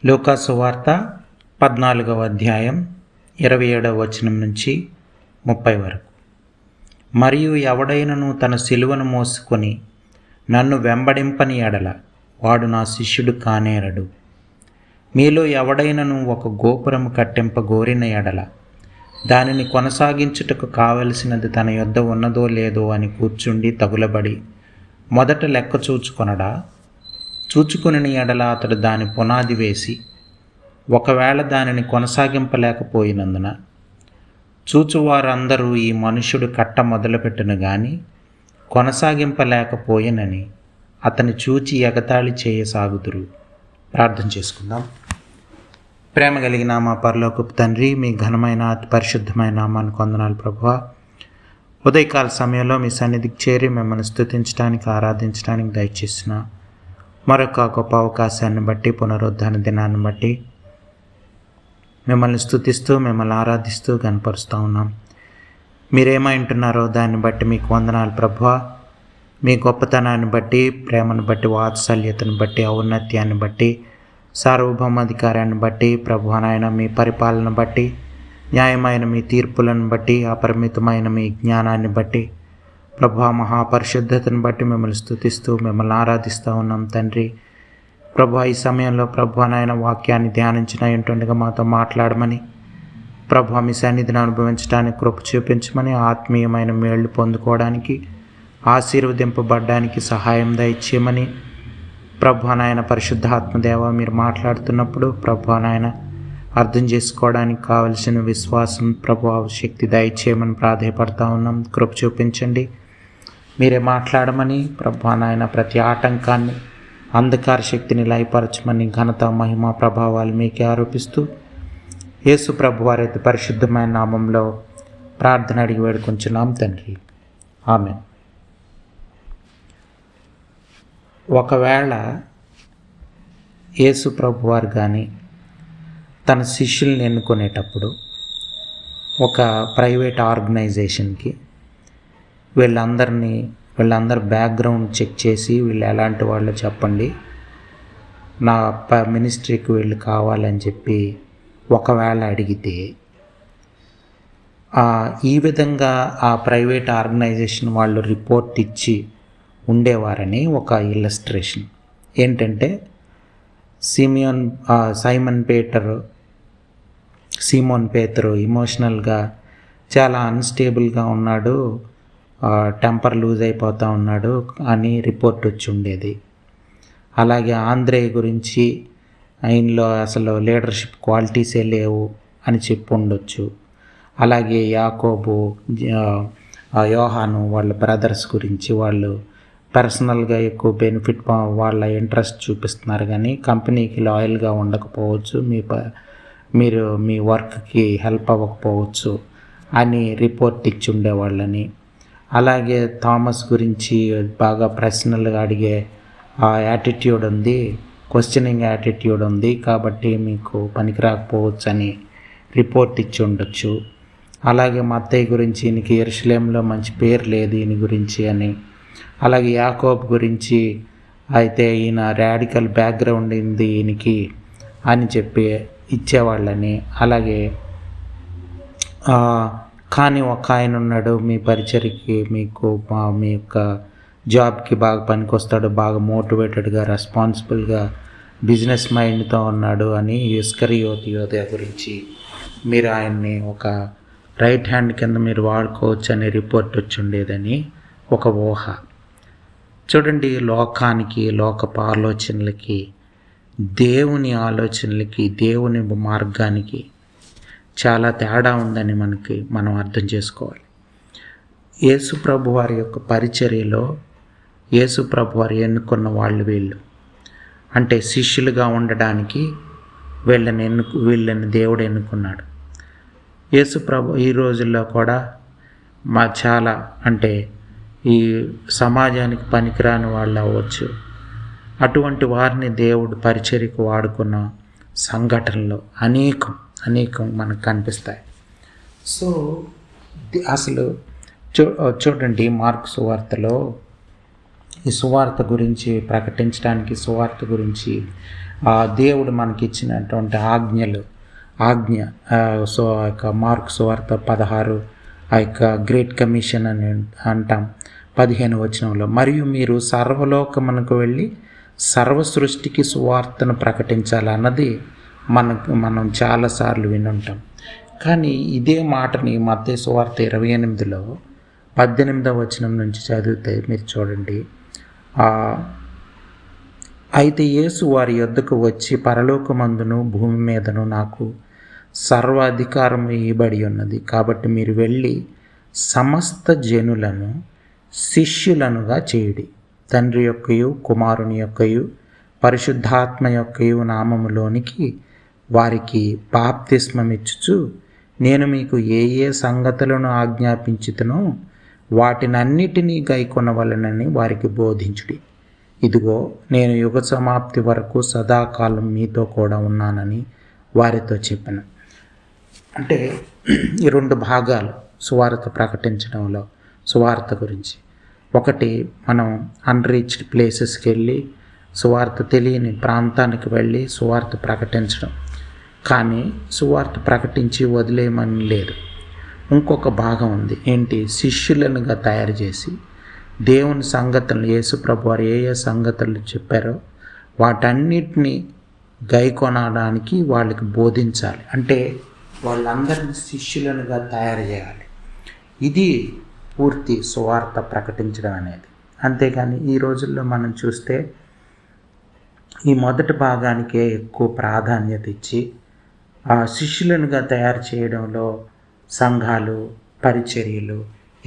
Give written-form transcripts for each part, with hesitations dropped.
లూకా సువార్త 14వ అధ్యాయం 27వ వచనం నుంచి 30 వరకు. మరియు ఎవడైనను తన సిలువను మోసుకొని నన్ను వెంబడింపని ఎడల వాడు నా శిష్యుడు కానేరడు. మీలో ఎవడైనను ఒక గోపురము కట్టింపగోరిన ఎడల దానిని కొనసాగించుటకు కావలసినది తన యొద్ద ఉన్నదో లేదో అని కూర్చుండి తగులబడి మొదట లెక్క చూచుకొనడా? చూచుకుని ఎడల అతడు దాని పునాది వేసి ఒకవేళ దానిని కొనసాగింపలేకపోయినందున చూచువారందరూ ఈ మనుష్యుడు కట్ట మొదలుపెట్టును గాని కొనసాగింపలేకపోయినని అతని చూచి ఎగతాళి చేయసాగుదురు. ప్రార్థన చేసుకుందాం. ప్రేమ కలిగిన మా పరలోకపు తండ్రి, మీ ఘనమైన అతి పరిశుద్ధమైన నామానికి వందనాలు ప్రభువా. ఉదయకాల సమయంలో మీ సన్నిధికి చేరి మిమ్మల్ని స్తుతించడానికి, ఆరాధించడానికి దయచేసిన మరొక గొప్ప అవకాశాన్ని బట్టి, పునరుద్ధాన దినాన్ని బట్టి మిమ్మల్ని స్తుతిస్తూ, మిమ్మల్ని ఆరాధిస్తూ కనపరుస్తూ ఉన్నాం. మీరేమంటున్నారో దాన్ని బట్టి మీకు వందనాలు ప్రభువా. మీ గొప్పతనాన్ని బట్టి, ప్రేమను బట్టి, వాత్సల్యతను బట్టి, ఔన్నత్యాన్ని బట్టి, సార్వభౌమాధికారాన్ని బట్టి ప్రభువా నాయన, మీ పరిపాలన బట్టి, న్యాయమైన మీ తీర్పులను బట్టి, అపరిమితమైన మీ జ్ఞానాన్ని బట్టి ప్రభువా, మహాపరిశుద్ధతను బట్టి మిమ్మల్ని స్తుతిస్తూ మిమ్మల్ని ఆరాధిస్తూ ఉన్నాం తండ్రి. ప్రభువా, ఈ సమయంలో ప్రభువా నాయన వాక్యాన్ని ధ్యానించిన ఏంటుండగా మాతో మాట్లాడమని, ప్రభువా మీ సన్నిధిని అనుభవించడానికి కృప చూపించమని, ఆత్మీయమైన మేళ్లు పొందుకోవడానికి, ఆశీర్వదింపబడ్డానికి సహాయం దయచేయమని ప్రభువా నాయన, పరిశుద్ధాత్మదేవ మీరు మాట్లాడుతున్నప్పుడు ప్రభువా నాయన అర్థం చేసుకోవడానికి కావలసిన విశ్వాసం ప్రభువా శక్తి దయచేయమని ప్రాధేయపడతా ఉన్నాం. కృప చూపించండి. మీరే మాట్లాడమని ప్రభువా నాయన, ప్రతి ఆటంకాన్ని, అంధకార శక్తిని లయపరచమని ఘనత, మహిమ, ప్రభావాలు మీకే ఆరోపిస్తూ యేసు ప్రభువారి అతి పరిశుద్ధమైన నామంలో ప్రార్థన అడిగి వేడుకొంచున్నాం తండ్రి. ఆమేన్. ఒకవేళ యేసు ప్రభువారు కానీ తన శిష్యుల్ని ఎన్నుకునేటప్పుడు ఒక ప్రైవేట్ ఆర్గనైజేషన్కి వీళ్ళందరి బ్యాక్గ్రౌండ్ చెక్ చేసి వీళ్ళు ఎలాంటి వాళ్ళు చెప్పండి, నా మినిస్ట్రీకి వీళ్ళు కావాలని చెప్పి ఒకవేళ అడిగితే ఈ విధంగా ఆ ప్రైవేట్ ఆర్గనైజేషన్ వాళ్ళు రిపోర్ట్ ఇచ్చి ఉండేవారని ఒక ఇల్లస్ట్రేషన్. ఏంటంటే సీమోన్ పేతురు ఎమోషనల్గా చాలా అన్స్టేబుల్గా ఉన్నాడు, టెంపర్ లూజ్ అయిపోతూ ఉన్నాడు అని రిపోర్ట్ వచ్చి ఉండేది. అలాగే ఆంద్రే గురించి ఆయనలో అసలు లీడర్షిప్ క్వాలిటీసే లేవు అని చెప్పి ఉండొచ్చు. అలాగే యాకోబు, యోహాను వాళ్ళ బ్రదర్స్ గురించి వాళ్ళు పర్సనల్గా ఎక్కువ బెనిఫిట్ వాళ్ళ ఇంట్రెస్ట్ చూపిస్తున్నారు కానీ కంపెనీకి లాయల్గా ఉండకపోవచ్చు, మీరు మీ వర్క్కి హెల్ప్ అవ్వకపోవచ్చు అని రిపోర్ట్ ఇచ్చి ఉండేవాళ్ళని. అలాగే థామస్ గురించి బాగా ప్రశ్నలుగా అడిగే యాటిట్యూడ్ ఉంది, క్వశ్చనింగ్ యాటిట్యూడ్ ఉంది కాబట్టి మీకు పనికి రాకపోవచ్చు అని రిపోర్ట్ ఇచ్చి ఉండొచ్చు. అలాగే మత్తయి గురించి ఈయనకి యెరూషలేములో మంచి పేరు లేదు ఈయన గురించి అని. అలాగే యాకోబు గురించి అయితే ఈయన రాడికల్ బ్యాక్గ్రౌండ్ ఉంది ఈయనకి అని చెప్పి ఇచ్చేవాళ్ళని. అలాగే కానీ ఒక ఆయన ఉన్నాడు మీ పరిచర్కి, మీకు మీ యొక్క జాబ్కి బాగా పనికొస్తాడు, బాగా మోటివేటెడ్గా, రెస్పాన్సిబుల్గా, బిజినెస్ మైండ్తో ఉన్నాడు అని ఇస్కరియోతు గురించి మీరు ఆయన్ని ఒక రైట్ హ్యాండ్ కింద మీరు వాడుకోవచ్చు అనే రిపోర్ట్ వచ్చి ఉండేదని ఒక ఊహ. చూడండి, లోకానికి, లోకపు ఆలోచనలకి, దేవుని ఆలోచనలకి, దేవుని మార్గానికి చాలా తేడా ఉందని మనం అర్థం చేసుకోవాలి. యేసు ప్రభు వారి యొక్క పరిచర్యలో యేసు ప్రభు వారు ఎన్నుకున్న వీళ్ళు అంటే శిష్యులుగా ఉండడానికి వీళ్ళని దేవుడు ఎన్నుకున్నాడు. యేసు ప్రభు ఈ రోజుల్లో కూడా చాలా అంటే ఈ సమాజానికి పనికిరాని వాళ్ళు అవ్వచ్చు, అటువంటి వారిని దేవుడు పరిచర్యకు వాడుకున్న సంఘటనలు అనేకం మనకు కనిపిస్తాయి. సో అసలు చూడండి, మార్కు సువార్తలో ఈ సువార్త గురించి ప్రకటించడానికి, సువార్త గురించి దేవుడు మనకి ఇచ్చినటువంటి ఆజ్ఞ సో ఆ యొక్క మార్కు సువార్త 16 ఆ యొక్క గ్రేట్ కమిషన్ అని అంటాం 15 వచనంలో, మరియు మీరు సర్వలోకమునకు వెళ్ళి సర్వ సృష్టికి సువార్తను ప్రకటించాలన్నది మనం చాలాసార్లు వినుంటాం. కానీ ఇదే మాటని మత్తయి సువార్త 28లో 18వ వచనం నుంచి చదివితే మీరు చూడండి. అయితే యేసు వారి యొద్దకు వచ్చి, పరలోకమందును భూమి మీదను నాకు సర్వ అధికారం ఇవ్వబడి ఉన్నది, కాబట్టి మీరు వెళ్ళి సమస్త జనులను శిష్యులనుగా చేయుడి, తండ్రి యొక్కయు కుమారుని యొక్కయు పరిశుద్ధాత్మ యొక్కయు నామములోనికి వారికి బాప్తిస్మమిచ్చుచు, నేను మీకు ఏ ఏ సంగతులను ఆజ్ఞాపించుతునో వాటినన్నిటినీ గైకొనవలెనని వారికి బోధించుడి. ఇదిగో నేను యుగ సమాప్తి వరకు సదాకాలం మీతో కూడా ఉన్నానని వారితో చెప్పాను. అంటే ఈ 2 భాగాలు సువార్త ప్రకటించడంలో, సువార్త గురించి. ఒకటి, మనం అన్రీచ్డ్ ప్లేసెస్కి వెళ్ళి సువార్త తెలియని ప్రాంతానికి వెళ్ళి సువార్త ప్రకటించడం. కానీ సువార్త ప్రకటించి వదిలేయమని లేదు. ఇంకొక భాగం ఉంది. ఏంటి? శిష్యులనుగా తయారు చేసి దేవుని సంగతులు, యేసుప్రభు వారు ఏ ఏ సంగతులు చెప్పారో వాటన్నిటినీ గైకొనడానికి వాళ్ళకి బోధించాలి. అంటే వాళ్ళందరినీ శిష్యులనుగా తయారు చేయాలి. ఇది పూర్తి సువార్త ప్రకటించడం అనేది. అంతేగాని ఈ రోజుల్లో మనం చూస్తే ఈ మొదటి భాగానికే ఎక్కువ ప్రాధాన్యత ఇచ్చి శిష్యులనుగా తయారు చేయడంలో సంఘాలు, పరిచర్యలు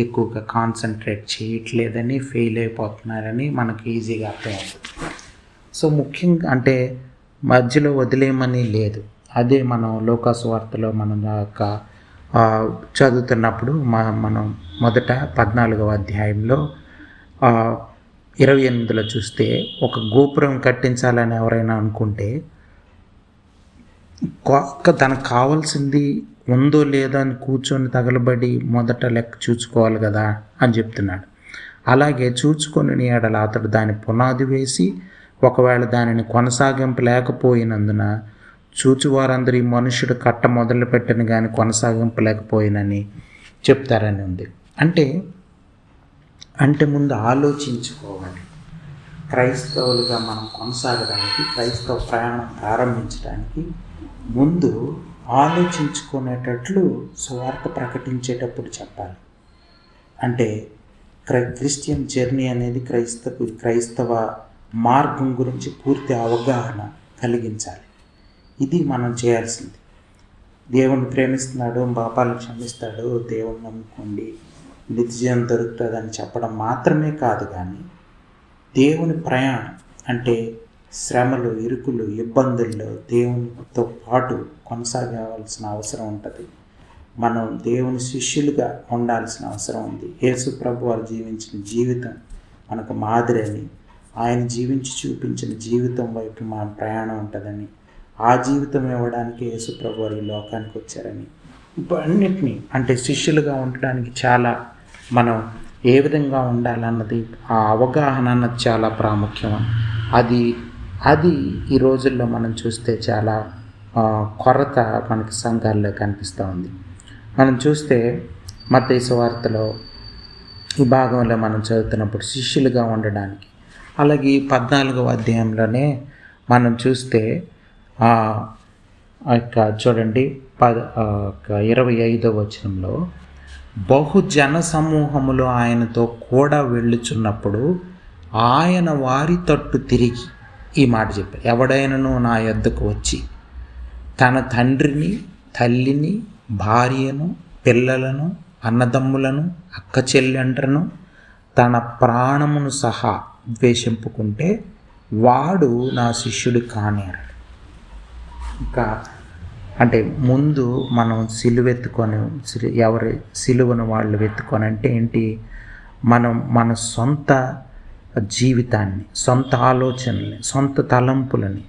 ఎక్కువగా కాన్సన్ట్రేట్ చేయట్లేదని, ఫెయిల్ అయిపోతున్నారని మనకు ఈజీగా అర్థమవుతుంది. సో ముఖ్యంగా అంటే మధ్యలో వదిలేయమని లేదు. అదే మనం లోకాసు వార్తలో మనం చదువుతున్నప్పుడు మనం మొదట 14వ అధ్యాయంలో 28లో చూస్తే, ఒక గోపురం కట్టించాలని ఎవరైనా అనుకుంటే తనకు కావాల్సింది ఉందో లేదో అని కూర్చొని తగలబడి మొదట లెక్క చూసుకోవాలి కదా అని చెప్తున్నాడు. అలాగే చూచుకొని ఎడల అతడు దాని పునాది వేసి, ఒకవేళ దానిని కొనసాగింపు లేకపోయినందున చూచువారందరూ ఈ మనుషుడు కట్ట మొదలుపెట్టని కానీ కొనసాగింపు లేకపోయినని చెప్తారని ఉంది. అంటే ముందు ఆలోచించుకోవాలి. క్రైస్తవులుగా మనం కొనసాగడానికి, క్రైస్తవ ప్రయాణం ప్రారంభించడానికి ముందు ఆలోచించుకునేటట్లు సువార్త ప్రకటించేటప్పుడు చెప్పాలి. అంటే క్రిస్టియన్ జర్నీ అనేది క్రైస్తవ మార్గం గురించి పూర్తి అవగాహన కలిగించాలి. ఇది మనం చేయాల్సింది. దేవుణ్ణి ప్రేమిస్తున్నాడు, పాపాలు క్షమిస్తాడు, దేవుణ్ణి నమ్ముకోండి, నిత్యజీవం దొరుకుతుందని చెప్పడం మాత్రమే కాదు, కానీ దేవుని ప్రయాణం అంటే శ్రమలు, ఇరుకులు, ఇబ్బందుల్లో దేవునితో పాటు కొనసాగవలసిన అవసరం ఉంటుంది. మనం దేవుని శిష్యులుగా ఉండాల్సిన అవసరం ఉంది. యేసు ప్రభు వారు జీవించిన జీవితం మనకు మాదిరి అని, ఆయన జీవించి చూపించిన జీవితం వైపు మన ప్రయాణం ఉంటుందని, ఆ జీవితం ఇవ్వడానికి యేసు ప్రభు వారు ఈ లోకానికి వచ్చారని, ఇప్పుడు అన్నిటినీ అంటే శిష్యులుగా ఉండడానికి చాలా మనం ఏ విధంగా ఉండాలన్నది, ఆ అవగాహన అన్నది చాలా ప్రాముఖ్యం. అది ఈ రోజుల్లో మనం చూస్తే చాలా కొరత మనకి సంఘాల్లో కనిపిస్తూ ఉంది. మనం చూస్తే మత్తయి సువార్తలో ఈ భాగంలో మనం చదువుతున్నప్పుడు శిష్యులుగా ఉండడానికి, అలాగే 14వ అధ్యాయంలోనే మనం చూస్తే చూడండి 25వ వచనంలో, బహుజన సమూహములు ఆయనతో కూడా వెళ్ళుచున్నప్పుడు ఆయన వారి తట్టు తిరిగి ఈ మాట చెప్పారు, ఎవడైనను నా యొద్దకు వచ్చి తన తండ్రిని, తల్లిని, భార్యను, పిల్లలను, అన్నదమ్ములను, అక్క చెల్లెండ్రను, తన ప్రాణమును సహా ద్వేషింపుకుంటే వాడు నా శిష్యుడు కానేరడు. ఇంకా అంటే ముందు మనం ఎవరి సిలువను వాళ్ళు వెతుకొని అంటే ఏంటి, మనం మన సొంత జీవితాన్ని, సొంత ఆలోచనల్ని, సొంత తలంపులని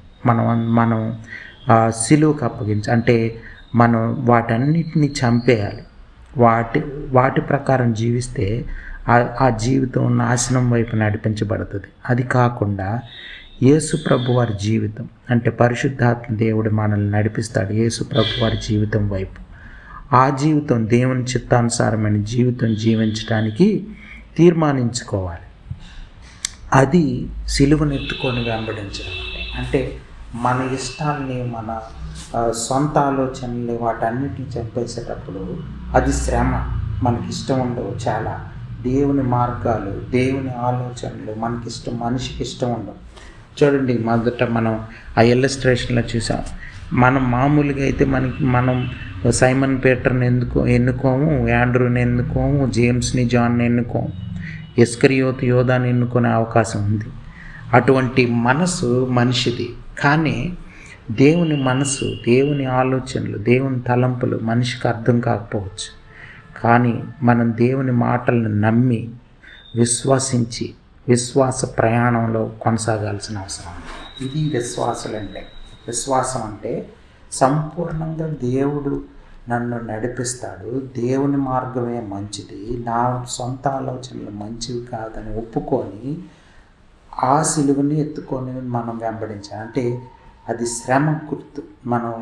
మనం సిలువకు అంటే మనం వాటన్నిటిని చంపేయాలి. వాటి ప్రకారం జీవిస్తే ఆ జీవితం నాశనం వైపు నడిపించబడుతుంది. అది కాకుండా యేసు ప్రభు వారి జీవితం అంటే పరిశుద్ధాత్మ దేవుడు మనల్ని నడిపిస్తాడు యేసు ప్రభు వారి జీవితం వైపు. ఆ జీవితం దేవుని చిత్తానుసారమైన జీవితం జీవించడానికి తీర్మానించుకోవాలి. అది సిలువనెత్తుకొని వెంబడించడం అంటే మన ఇష్టాల్ని, మన సొంత ఆలోచనలు వాటన్నిటిని చంపేసేటప్పుడు అది శ్రమ. మనకిష్టం ఉండవు చాలా. దేవుని మార్గాలు, దేవుని ఆలోచనలు మనకిష్టం, మనిషికి ఇష్టం ఉండవు. చూడండి, మొదట మనం ఆ ఇల్లస్ట్రేషన్లో చూసాం. మనం మామూలుగా అయితే మనం సైమన్ పీటర్ని ఎన్నుకోము, యాండ్రూని ఎన్నుకోము, జేమ్స్ని, జాన్ని ఎన్నుకోము, ఇస్కరియోతు యోధాని ఎన్నుకునే అవకాశం ఉంది. అటువంటి మనసు మనిషిది. కానీ దేవుని మనసు, దేవుని ఆలోచనలు, దేవుని తలంపులు మనిషికి అర్థం కాకపోవచ్చు. కానీ మనం దేవుని మాటలను నమ్మి విశ్వసించి విశ్వాస ప్రయాణంలో కొనసాగాల్సిన అవసరం. ఇది విశ్వాసం అంటే సంపూర్ణంగా దేవుడు నన్ను నడిపిస్తాడు, దేవుని మార్గమే మంచిది, నా సొంత ఆలోచనలు మంచివి కాదని ఒప్పుకొని ఆ సిలువని ఎత్తుకొని మనం వెంబడించాలి. అంటే అది శ్రమ గుర్తు. మనం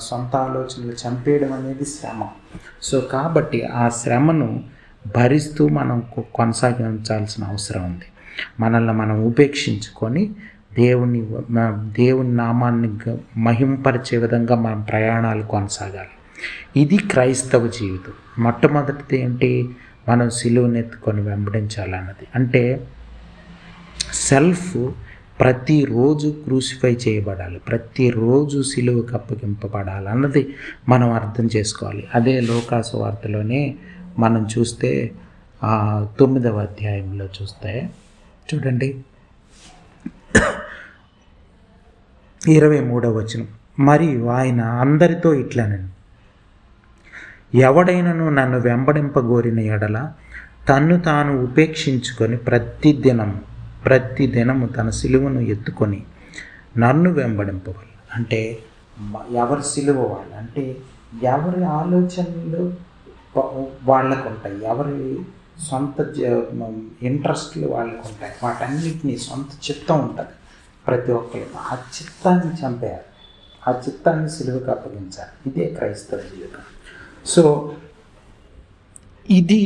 సొంత ఆలోచనలు చంపేయడం అనేది శ్రమ. సో కాబట్టి ఆ శ్రమను భరిస్తూ మనం కొనసాగించాల్సిన అవసరం ఉంది. మనల్ని మనం ఉపేక్షించుకొని దేవుని నామాన్ని మహింపరిచే విధంగా మనం ప్రయాణాలు కొనసాగాలి. ఇది క్రైస్తవ జీవితం. మొట్టమొదటిది ఏంటి? మనం సిలువనెత్తుకొని వెంబడించాలన్నది. అంటే సెల్ఫ్ ప్రతిరోజు క్రూసిఫై చేయబడాలి, ప్రతిరోజు సిలువకు అప్పగింపబడాలి అన్నది మనం అర్థం చేసుకోవాలి. అదే లూకాసు వార్తలోనే మనం చూస్తే 9వ అధ్యాయంలో చూస్తే చూడండి 23వ వచనం. మరియు ఆయన అందరితో ఇట్లనెను, ఎవడైనను నన్ను వెంబడింపగోరిన ఎడల తన్ను తాను ఉపేక్షించుకొని ప్రతిదినము తన సిలువను ఎత్తుకొని నన్ను వెంబడింపవాలి. అంటే ఎవరి సిలువ వాళ్ళు, అంటే ఎవరి ఆలోచనలు వాళ్ళకు ఉంటాయి, ఎవరి సొంత ఇంట్రెస్ట్లు వాళ్ళకు ఉంటాయి, వాటన్నిటినీ సొంత చిత్తం ఉంటుంది ప్రతి ఒక్కరికి. ఆ చిత్తాన్ని చంపేయాలి, ఆ చిత్తాన్ని సిలువకు అప్పగించాలి. ఇదే క్రైస్తవ జీవితం. సో ఇది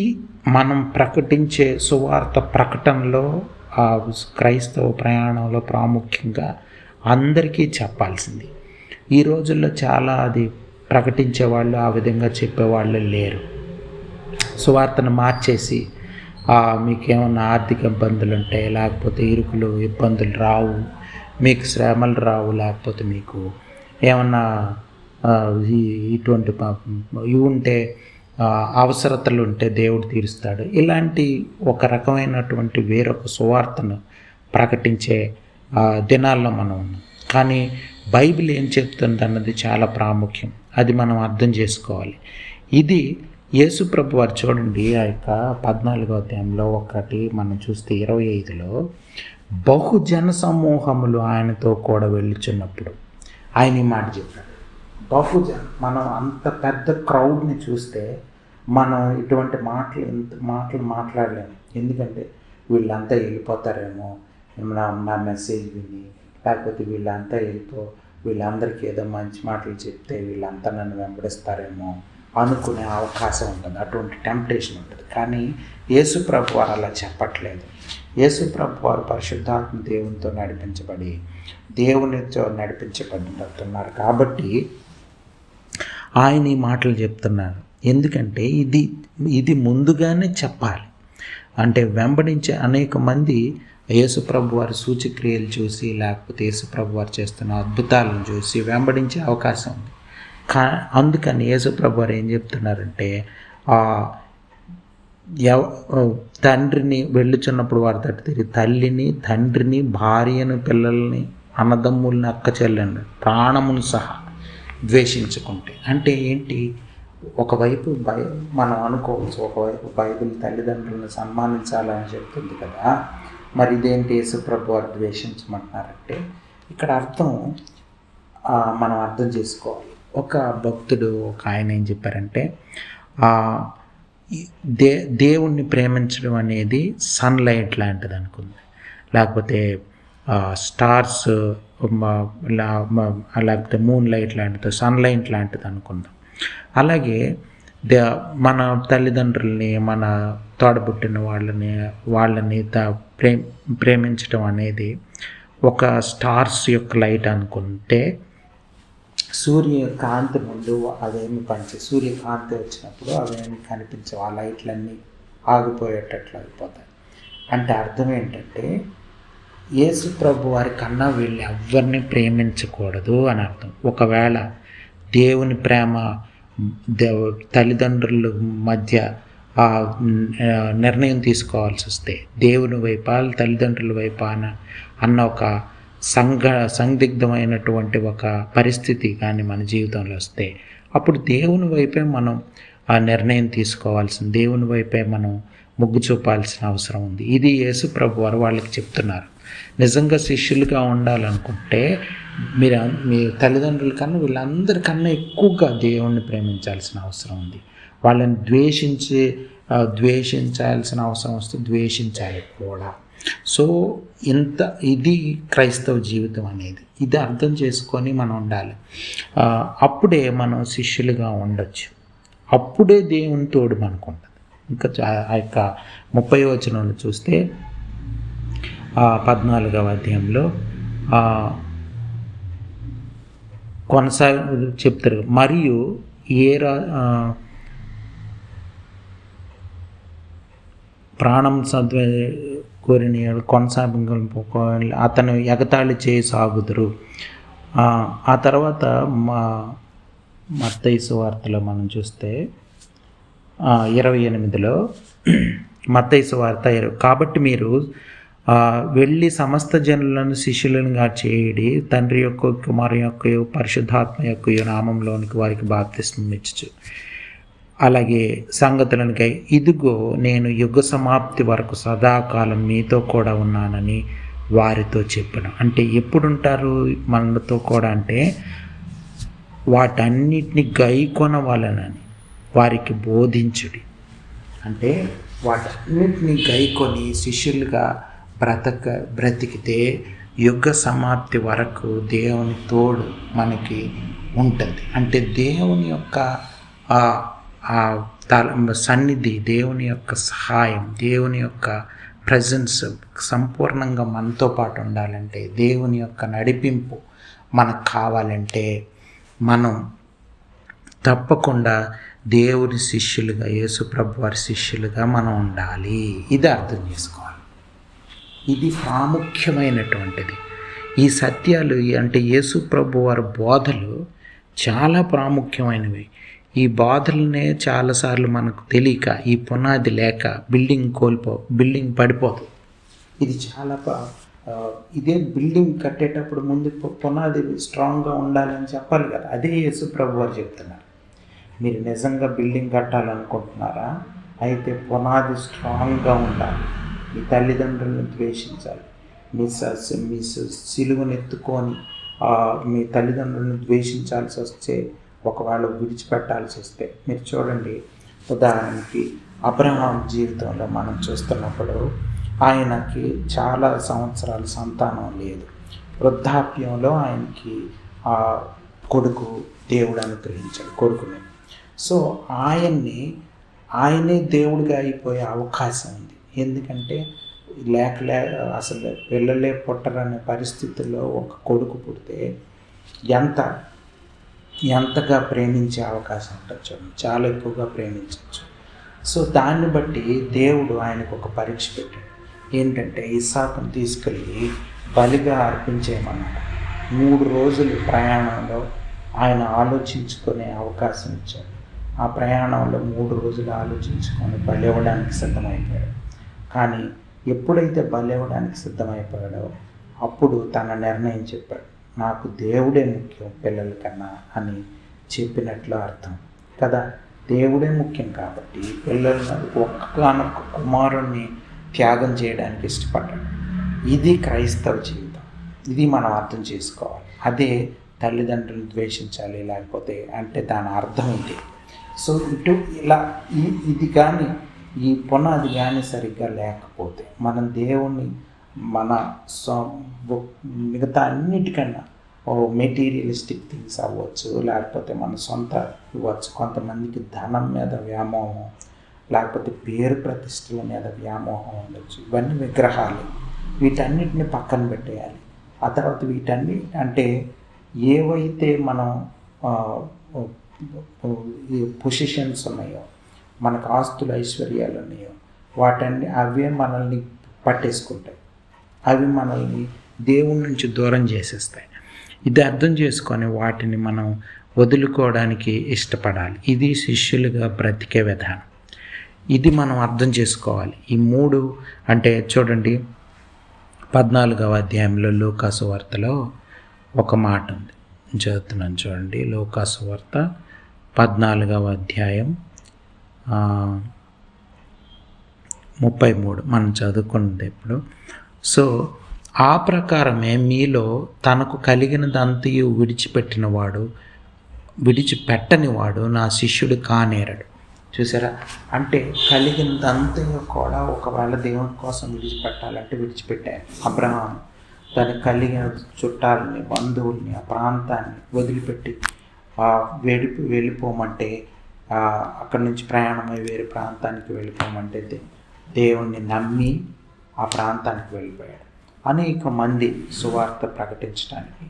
మనం ప్రకటించే సువార్త ప్రకటనలో, ఆ క్రైస్తవ ప్రయాణంలో ప్రాముఖ్యంగా అందరికీ చెప్పాల్సింది. ఈ రోజుల్లో చాలా అది ప్రకటించేవాళ్ళు, ఆ విధంగా చెప్పేవాళ్ళు లేరు. సువార్తను మార్చేసి మీకేమన్నా ఆర్థిక ఇబ్బందులు ఉంటాయి, లేకపోతే ఇబ్బందులు రావు, మీకు శ్రమలు రావు, లేకపోతే మీకు ఏమన్నా ఇటువంటి ఇవి ఉంటే అవసరతలు ఉంటే దేవుడు తీరుస్తాడు, ఇలాంటి ఒక రకమైనటువంటి వేరొక సువార్తను ప్రకటించే దినాల్లో మనం ఉన్నాం. కానీ బైబిల్ ఏం చెప్తుంది అన్నది చాలా ప్రాముఖ్యం. అది మనం అర్థం చేసుకోవాలి. ఇది యేసు ప్రభు వారు చూడండి, ఆ యొక్క 14వ అధ్యాయంలో ఒకటి మనం చూస్తే 25లో బహుజన సమూహములు ఆయనతో కూడా వెళ్ళుచున్నప్పుడు ఆయన ఈ మాట చెప్పాడు. మనం అంత పెద్ద క్రౌడ్ని చూస్తే మనం ఇటువంటి మాటలు మాట్లాడలేము. ఎందుకంటే వీళ్ళంతా వెళ్ళిపోతారేమో, నా మెసేజ్ విని, లేకపోతే వీళ్ళందరికీ ఏదో మంచి మాటలు చెప్తే వీళ్ళంతా నన్ను వెంబడిస్తారేమో అనుకునే అవకాశం ఉంటుంది, అటువంటి టెంప్టేషన్ ఉంటుంది. కానీ యేసు ప్రభు వారు అలా చెప్పట్లేదు. యేసు ప్రభు వారు పరిశుద్ధాత్మ దేవునితో నడిపించబడి దేవునితో నడిపించబడుతున్నారు కాబట్టి ఆయన ఈ మాటలు చెప్తున్నారు. ఎందుకంటే ఇది ముందుగానే చెప్పాలి. అంటే వెంబడించే అనేక మంది యేసుప్రభు వారి సూచక్రియలు చూసి, లేకపోతే యేసుప్రభు వారు చేస్తున్న అద్భుతాలను చూసి వెంబడించే అవకాశం ఉంది. అందుకని యేసుప్రభు వారు ఏం చెప్తున్నారంటే, తండ్రిని వెళ్ళుచున్నప్పుడు వారి తట్టు తిరిగి తల్లిని, తండ్రిని, భార్యను, పిల్లల్ని, అన్నదమ్ముల్ని, అక్క చెల్లెళ్ళని, ప్రాణమును సహా ద్వేషించుకుంటే. అంటే ఏంటి? ఒకవైపు మనం అనుకోవచ్చు, ఒకవైపు బైబిల్ తల్లిదండ్రులను సన్మానించాలని చెప్తుంది కదా, మరి ఇదేంటి యేసుప్రభు వారు ద్వేషించమంటున్నారంటే, ఇక్కడ అర్థం మనం అర్థం చేసుకోవాలి. ఒక భక్తుడు, ఒక ఆయన ఏం చెప్పారంటే, దే దేవుణ్ణి ప్రేమించడం అనేది సన్లైట్ లాంటిది అనుకుంది, లేకపోతే స్టార్స్, లేకపోతే మూన్ లైట్ లాంటిది, సన్లైట్ లాంటిది అనుకుందాం. అలాగే మన తల్లిదండ్రుల్ని, మన తోడబుట్టిన వాళ్ళని ప్రేమించడం అనేది ఒక స్టార్స్ యొక్క లైట్ అనుకుంటే, సూర్యకాంతి ముందు అవేమి సూర్యకాంతి వచ్చినప్పుడు అవేమి కనిపించవు, ఆ లైట్లన్నీ ఆగిపోయేటట్లు అయిపోతాయి. అంటే అర్థం ఏంటంటే యేసు ప్రభు వారి కన్నా వీళ్ళు ఎవరిని ప్రేమించకూడదు అని అర్థం. ఒకవేళ దేవుని ప్రేమ తల్లిదండ్రుల మధ్య నిర్ణయం తీసుకోవాల్సి వస్తే దేవుని వైపా తల్లిదండ్రుల వైపా అన్న ఒక సందిగ్ధమైనటువంటి ఒక పరిస్థితి కానీ మన జీవితంలో వస్తే, అప్పుడు దేవుని వైపే మనం ఆ నిర్ణయం తీసుకోవాల్సింది, దేవుని వైపే మనం మొగ్గు చూపాల్సిన అవసరం ఉంది. ఇది యేసు ప్రభు వారు వాళ్ళకి చెప్తున్నారు. నిజంగా శిష్యులుగా ఉండాలనుకుంటే మీ తల్లిదండ్రుల కన్నా వీళ్ళందరికన్నా ఎక్కువగా దేవుణ్ణి ప్రేమించాల్సిన అవసరం ఉంది. వాళ్ళని ద్వేషించాల్సిన అవసరం వస్తే ద్వేషించాలి కూడా. సో ఇది క్రైస్తవ జీవితం అనేది. ఇది అర్థం చేసుకొని మనం ఉండాలి. అప్పుడే మనం శిష్యులుగా ఉండొచ్చు. అప్పుడే దేవుని తోడు మనకు ఉంటుంది. ఇంకా ఆ యొక్క 30వ వచనంలో చూస్తే 14వ అధ్యాయంలో చెప్తారు. మరియు ప్రాణం కోరిన అతను ఎగతాళి చేసి సాగుదురు. ఆ తర్వాత మత్తయి సువార్తలో మనం చూస్తే 28లో మత్తయి సువార్త కాబట్టి మీరు వెళ్ళి సమస్త జనులను శిష్యులుగా చేయడి, తండ్రి యొక్క, కుమారుని యొక్క, పరిశుద్ధాత్మ యొక్క నామంలోనికి వారికి బాప్తిస్మం ఇచ్చు. అలాగే సంగతులనికై ఇదిగో నేను యుగ సమాప్తి వరకు సదాకాలం మీతో కూడా ఉన్నానని వారితో చెప్పాను. అంటే ఎప్పుడుంటారు మనతో కూడా అంటే వాటన్నిటిని గైకొనవాలనని వారికి బోధించుడి. అంటే వాటన్నిటిని గైకొని శిష్యులుగా బ్రతికితే యుగ సమాప్తి వరకు దేవుని తోడు మనకి ఉంటుంది. అంటే దేవుని యొక్క సన్నిధి, దేవుని యొక్క సహాయం, దేవుని యొక్క ప్రజెన్స్ సంపూర్ణంగా మనతో పాటు ఉండాలంటే, దేవుని యొక్క నడిపింపు మనకు కావాలంటే మనం తప్పకుండా దేవుని శిష్యులుగా, యేసు ప్రభు వారి శిష్యులుగా మనం ఉండాలి. ఇది అర్థం చేసుకోవాలి. ఇది ప్రాముఖ్యమైనటువంటిది. ఈ సత్యాలు అంటే యేసు ప్రభు వారి బోధలు చాలా ప్రాముఖ్యమైనవి. ఈ బోధలనే చాలాసార్లు మనకు తెలియక, ఈ పునాది లేక బిల్డింగ్ పడిపోదు. ఇది చాలా ఇదే బిల్డింగ్ కట్టేటప్పుడు ముందు పునాది స్ట్రాంగ్గా ఉండాలని చెప్పాలి కదా. అదే యేసు ప్రభు వారు చెప్తున్నారు. మీరు నిజంగా బిల్డింగ్ కట్టాలనుకుంటున్నారా? అయితే పునాది స్ట్రాంగ్గా ఉండాలి. మీ తల్లిదండ్రులను ద్వేషించాలి. మీ సిలువను ఎత్తుకొని మీ తల్లిదండ్రులను ద్వేషించాల్సి వస్తే, ఒకవేళ విడిచిపెట్టాల్సి వస్తే, మీరు చూడండి, ఉదాహరణకి అబ్రహాం జీవితంలో మనం చూస్తున్నప్పుడు ఆయనకి చాలా సంవత్సరాల సంతానం లేదు. వృద్ధాప్యంలో ఆయనకి కొడుకు దేవుడు అనుగ్రహించాడు, కొడుకుని. సో ఆయనే దేవుడిగా అయిపోయే అవకాశం ఉంది. ఎందుకంటే అసలు పిల్లలే పుట్టరనే పరిస్థితుల్లో ఒక కొడుకు పుడితే ఎంతగా ప్రేమించే అవకాశం ఉండొచ్చు, చాలా ఎక్కువగా ప్రేమించవచ్చు. సో దాన్ని బట్టి దేవుడు ఆయనకు ఒక పరీక్ష పెట్టాడు. ఏంటంటే ఇస్సాకును తీసుకెళ్ళి బలిగా అర్పించేయమన్నాడు. 3 రోజులు ప్రయాణంలో ఆయన ఆలోచించుకునే అవకాశం ఇచ్చాడు. ఆ ప్రయాణంలో 3 రోజులు ఆలోచించుకొని బలి ఇవ్వడానికి సిద్ధమైపోయాడు. కానీ ఎప్పుడైతే బలి ఇవ్వడానికి సిద్ధమైపోయాడో అప్పుడు తన నిర్ణయం చెప్పాడు. నాకు దేవుడే ముఖ్యం పిల్లల కన్నా అని చెప్పినట్లు అర్థం కదా. దేవుడే ముఖ్యం కాబట్టి పిల్లలను ఒక్కగానొక్క కుమారుణ్ణి త్యాగం చేయడానికి ఇష్టపడ్డాడు. ఇది క్రైస్తవ జీవితం. ఇది మనం అర్థం చేసుకోవాలి. అదే తల్లిదండ్రులను ద్వేషించాలి లేకపోతే అంటే దాని అర్థం ఇది. సో ఇలా ఇది కానీ ఈ పునాది కానీ సరిగ్గా లేకపోతే మనం దేవుణ్ణి మన మిగతా అన్నిటికన్నా మెటీరియలిస్టిక్ థింగ్స్ అవ్వచ్చు, లేకపోతే మన సొంత ఇవ్వచ్చు, కొంతమందికి ధనం మీద వ్యామోహం, లేకపోతే పేరు ప్రతిష్టల మీద వ్యామోహం ఉండొచ్చు. ఇవన్నీ విగ్రహాలు. వీటన్నిటిని పక్కన పెట్టేయాలి. ఆ తర్వాత అంటే ఏవైతే మనం పొజిషన్స్ ఉన్నాయో, మనకు ఆస్తులు ఐశ్వర్యాలు ఉన్నాయో, అవే మనల్ని పట్టేసుకుంటాయి. అవి మనల్ని దేవుడి నుంచి దూరం చేసేస్తాయి. ఇది అర్థం చేసుకొని వాటిని మనం వదులుకోవడానికి ఇష్టపడాలి. ఇది శిష్యులుగా బ్రతికే విధానం. ఇది మనం అర్థం చేసుకోవాలి. ఈ 3 అంటే చూడండి, 14వ అధ్యాయంలో లూకాసు వార్తలో ఒక మాట ఉంది, చదువుతున్నాను చూడండి. లూకాసు వార్త 14వ అధ్యాయం 33 మనం చదువుకున్నది ఇప్పుడు. సో ఆ ప్రకారమే మీలో తనకు కలిగినదంతయు విడిచిపెట్టనివాడు నా శిష్యుడు కానేరడు. చూసారా? అంటే కలిగినదంతయు కూడా ఒకవేళ దేవుని కోసం విడిచిపెట్టాలంటే విడిచిపెట్టారు. అబ్రహాం తనకు కలిగిన చుట్టాలని, బంధువుల్ని, ఆ ప్రాంతాన్ని వదిలిపెట్టి వెళ్ళిపోమంటే, అక్కడి నుంచి ప్రయాణమై వేరే ప్రాంతానికి వెళ్ళిపోమంటే దేవుణ్ణి నమ్మి ఆ ప్రాంతానికి వెళ్ళిపోయాడు. అనేక మంది సువార్త ప్రకటించడానికి,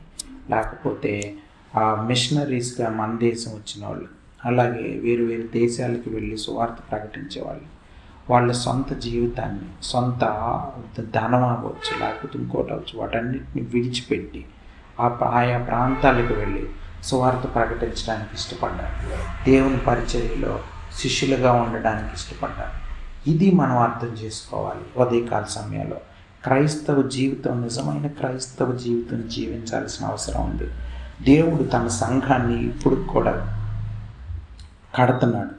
లేకపోతే మిషనరీస్గా మన దేశం వచ్చిన వాళ్ళు, అలాగే వేరు వేరు దేశాలకు వెళ్ళి సువార్త ప్రకటించేవాళ్ళు వాళ్ళ సొంత జీవితాన్ని, సొంత ధనం అవ్వచ్చు, లేకపోతే ఇంకోటి అవ్వచ్చు, వాటన్నిటిని విడిచిపెట్టి ఆయా ప్రాంతాలకు వెళ్ళి సువార్త ప్రకటించడానికి ఇష్టపడ్డారు. దేవుని పరిచర్యలో శిష్యులుగా ఉండడానికి ఇష్టపడ్డారు. ఇది మనం అర్థం చేసుకోవాలి. ఉదయకాల సమయంలో క్రైస్తవ జీవితం, నిజమైన క్రైస్తవ జీవితం జీవించాల్సిన అవసరం ఉంది. దేవుడు తన సంఘాన్ని ఇప్పుడు కూడా కడుతున్నాడు.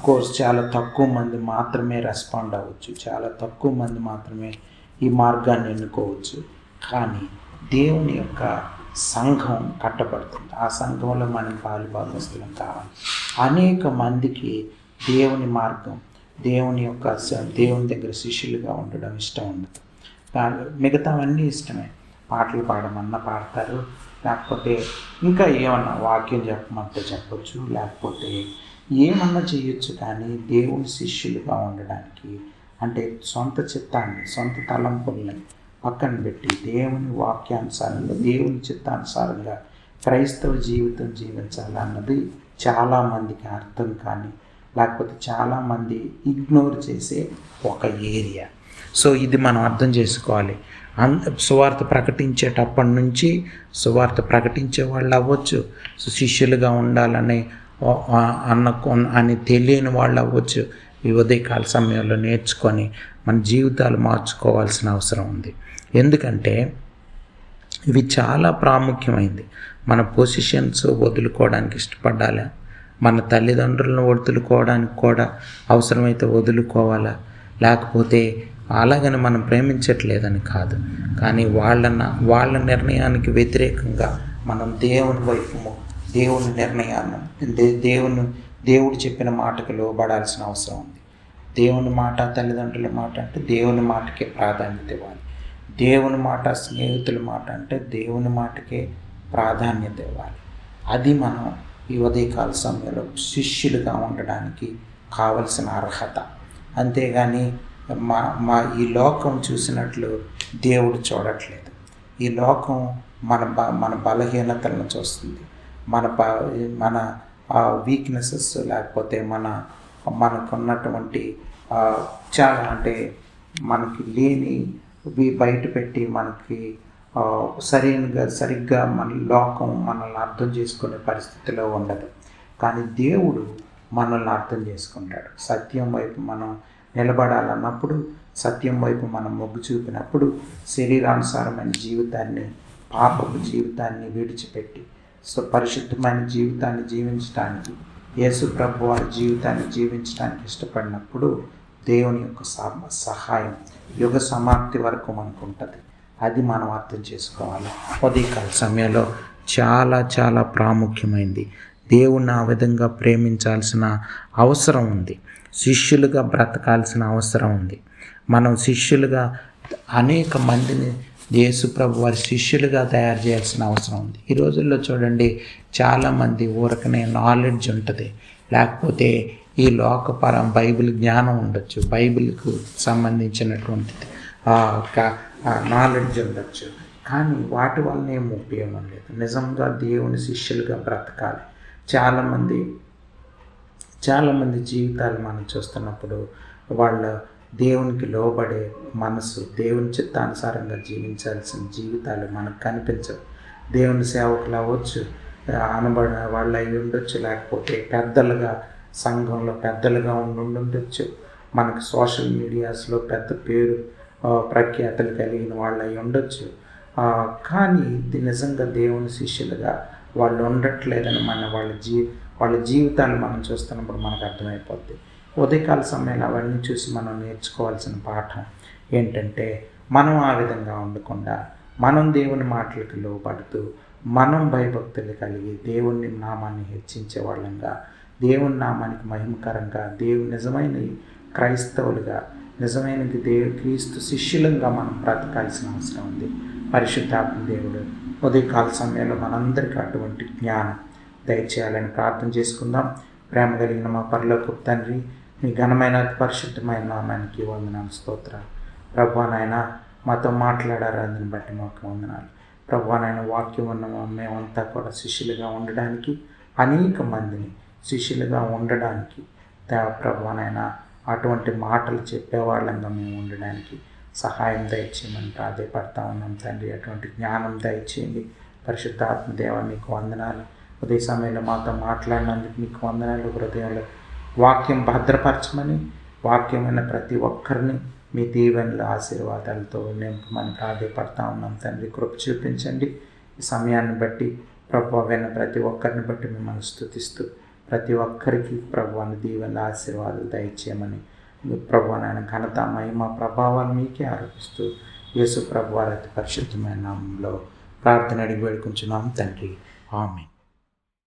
కోర్స్ చాలా తక్కువ మంది మాత్రమే రెస్పాండ్ అవ్వచ్చు, చాలా తక్కువ మంది మాత్రమే ఈ మార్గాన్ని ఎన్నుకోవచ్చు. కానీ దేవుని యొక్క సంఘం కట్టబడుతుంది. ఆ సంఘంలో మనం పాలుభాగస్తులం కావాలి. అనేక మందికి దేవుని మార్గం, దేవుని దగ్గర శిష్యులుగా ఉండడం ఇష్టం ఉండదు. మిగతావన్నీ ఇష్టమే. పాటలు పాడమన్నా పాడతారు, లేకపోతే ఇంకా ఏమన్నా వాక్యం చెప్పమంటే చెప్పచ్చు, లేకపోతే ఏమన్నా చేయొచ్చు. కానీ దేవుని శిష్యులుగా ఉండడానికి అంటే సొంత చిత్తాన్ని, సొంత తలంపుల్ని పక్కన పెట్టి దేవుని వాక్యానుసారంగా, దేవుని చిత్తానుసారంగా క్రైస్తవ జీవితం జీవించాలన్నది చాలామందికి అర్థం కానీ, లేకపోతే చాలామంది ఇగ్నోర్ చేసే ఒక ఏరియా. సో ఇది మనం అర్థం చేసుకోవాలి. సువార్త ప్రకటించేటప్పటి నుంచి సువార్త ప్రకటించే వాళ్ళు అవ్వచ్చు, శిష్యులుగా ఉండాలని అని తెలియని వాళ్ళు అవ్వచ్చు. ఈ ఉదయకాల సమయంలో నేర్చుకొని మన జీవితాలు మార్చుకోవాల్సిన అవసరం ఉంది. ఎందుకంటే ఇవి చాలా ప్రాముఖ్యమైంది. మన పొజిషన్స్ వదులుకోవడానికి ఇష్టపడాలా, మన తల్లిదండ్రులను వదులుకోవడానికి కూడా అవసరమైతే వదులుకోవాలా, లేకపోతే అలాగని మనం ప్రేమించట్లేదని కాదు, కానీ వాళ్ళ నిర్ణయానికి వ్యతిరేకంగా మనం దేవుని వైపు, దేవుని నిర్ణయాన్ని, దేవుడు చెప్పిన మాటకు లోబడాల్సిన అవసరం ఉంది. దేవుని మాట, తల్లిదండ్రుల మాట అంటే దేవుని మాటకే ప్రాధాన్యత ఇవ్వాలి. దేవుని మాట, స్నేహితుల మాట అంటే దేవుని మాటకే ప్రాధాన్యత ఇవ్వాలి. అది మనం ఈ ఉదయకాల సమయంలో శిష్యులుగా ఉండడానికి కావలసిన అర్హత. అంతేగాని ఈ లోకం చూసినట్లు దేవుడు చూడట్లేదు. ఈ లోకం మన బలహీనతలను చూస్తుంది, మన వీక్నెసెస్, లేకపోతే మనకున్నటువంటి చాలా అంటే మనకి లేనివి బయట పెట్టి మనకి సరిగ్గా మన లోకం మనల్ని అర్థం చేసుకునే పరిస్థితిలో ఉండదు. కానీ దేవుడు మనల్ని అర్థం చేసుకుంటాడు. సత్యం వైపు మనం నిలబడాలన్నప్పుడు, సత్యం వైపు మనం మొగ్గు చూపినప్పుడు, శరీరానుసారమైన జీవితాన్ని, పాపపు జీవితాన్ని విడిచిపెట్టి పరిశుద్ధమైన జీవితాన్ని జీవించడానికి, యేసు ప్రభు వారి జీవితాన్ని జీవించడానికి ఇష్టపడినప్పుడు దేవుని యొక్క సహాయం యుగ సమాప్తి వరకు మనకు ఉంటుంది. అది మనం అర్థం చేసుకోవాలి. ఉదయకాల సమయంలో చాలా చాలా ప్రాముఖ్యమైనది. దేవుణ్ణి ఆ విధంగా ప్రేమించాల్సిన అవసరం ఉంది. శిష్యులుగా బ్రతకాల్సిన అవసరం ఉంది. మనం శిష్యులుగా అనేక మందిని యేసుప్రభు వారి శిష్యులుగా తయారు చేయాల్సిన అవసరం ఉంది. ఈ రోజుల్లో చూడండి, చాలామంది ఊరకనే నాలెడ్జ్ ఉంటుంది, లేకపోతే ఈ లోకపరం బైబిల్ జ్ఞానం ఉండొచ్చు, బైబిల్కు సంబంధించినటువంటిది నాలెడ్జ్ ఉండొచ్చు, కానీ వాటి వలన ఏం ఉపయోగం లేదు. నిజంగా దేవుని శిష్యులుగా బ్రతకాలి. చాలామంది జీవితాలు మనం చూస్తున్నప్పుడు వాళ్ళ దేవునికి లోబడే మనసు, దేవుని చిత్తానుసారంగా జీవించాల్సిన జీవితాలు మనకు కనిపించవు. దేవుని సేవకులు అవ్వచ్చు, అనబడిన వాళ్ళు అయి ఉండొచ్చు, లేకపోతే పెద్దలుగా సంఘంలో పెద్దలుగా ఉండొచ్చు, మనకు సోషల్ మీడియాస్లో పెద్ద పేరు ప్రఖ్యాతలు కలిగిన వాళ్ళు అయి ఉండొచ్చు. కానీ ఇది నిజంగా దేవుని శిష్యులుగా వాళ్ళు ఉండట్లేదని వాళ్ళ జీవితాలు మనం చూస్తున్నప్పుడు మనకు అర్థమైపోద్ది. ఉదయకాల సమయంలో అవన్నీ చూసి మనం నేర్చుకోవాల్సిన పాఠం ఏంటంటే, మనం ఆ విధంగా ఉండకుండా మనం దేవుని మాటలకు లోబడుతూ మనం భయభక్తులు కలిగి దేవుని నామాన్ని హెచ్చించే వాళ్ళంగా, దేవుని నామానికి మహిమకరంగా, నిజమైన క్రైస్తవులుగా, నిజమైన క్రీస్తు శిష్యులంగా మనం బ్రతకాల్సిన అవసరం ఉంది. పరిశుద్ధాత్మ దేవుడు ఉదయకాల సమయంలో మనందరికీ అటువంటి జ్ఞానం దయచేయాలని ప్రార్థన చేసుకుందాం. ప్రేమ కలిగిన మా పరలోకపు తండ్రి, మీ ఘనమైన పరిశుద్ధమైన నామానికి వందనాలు, స్తోత్రాలు. ప్రభువా నాయన, మాతో మాట్లాడారు, అందుని బట్టి మాకు వందనాలు. ప్రభువా నాయన, వాక్యం ఉన్న మేమంతా కూడా శిష్యులుగా ఉండడానికి, అనేక మందిని శిష్యులుగా ఉండడానికి, ప్రభువా నాయన అటువంటి మాటలు చెప్పేవాళ్ళంగా మేము ఉండడానికి సహాయం దయచేయమని ప్రాధేయపడతా ఉన్నాం తండ్రి. అటువంటి జ్ఞానం దయచేయండి. పరిశుద్ధాత్మ దేవా, మీకు వందనాలు. ఉదయ సమయంలో మాతో మాట్లాడినందుకు మీకు వందనాలు. హృదయంలో వాక్యం భద్రపరచమని, వాక్యమైన ప్రతి ఒక్కరిని మీ దీవెనల ఆశీర్వాదాలతో నింపమని ప్రాధేయపడతా ఉన్నాం తండ్రి. కృప చూపించండి. ఈ సమయాన్ని బట్టి ప్రభువా విన్న ప్రతి ఒక్కరిని బట్టి మిమ్మల్ని స్తుతిస్తూ, ప్రతి ఒక్కరికి ప్రభువాని దీవెనల ఆశీర్వాదాలు దయచేయమని, ప్రభువా నాయన ఘనత, మహిమ, ప్రభావాలు మీకే ఆరోపిస్తూ యేసు ప్రభువారి అతి పరిశుద్ధమైన నామంలో ప్రార్థన అడిగి వేడుకుంటున్నాం తండ్రి. ఆమేన్.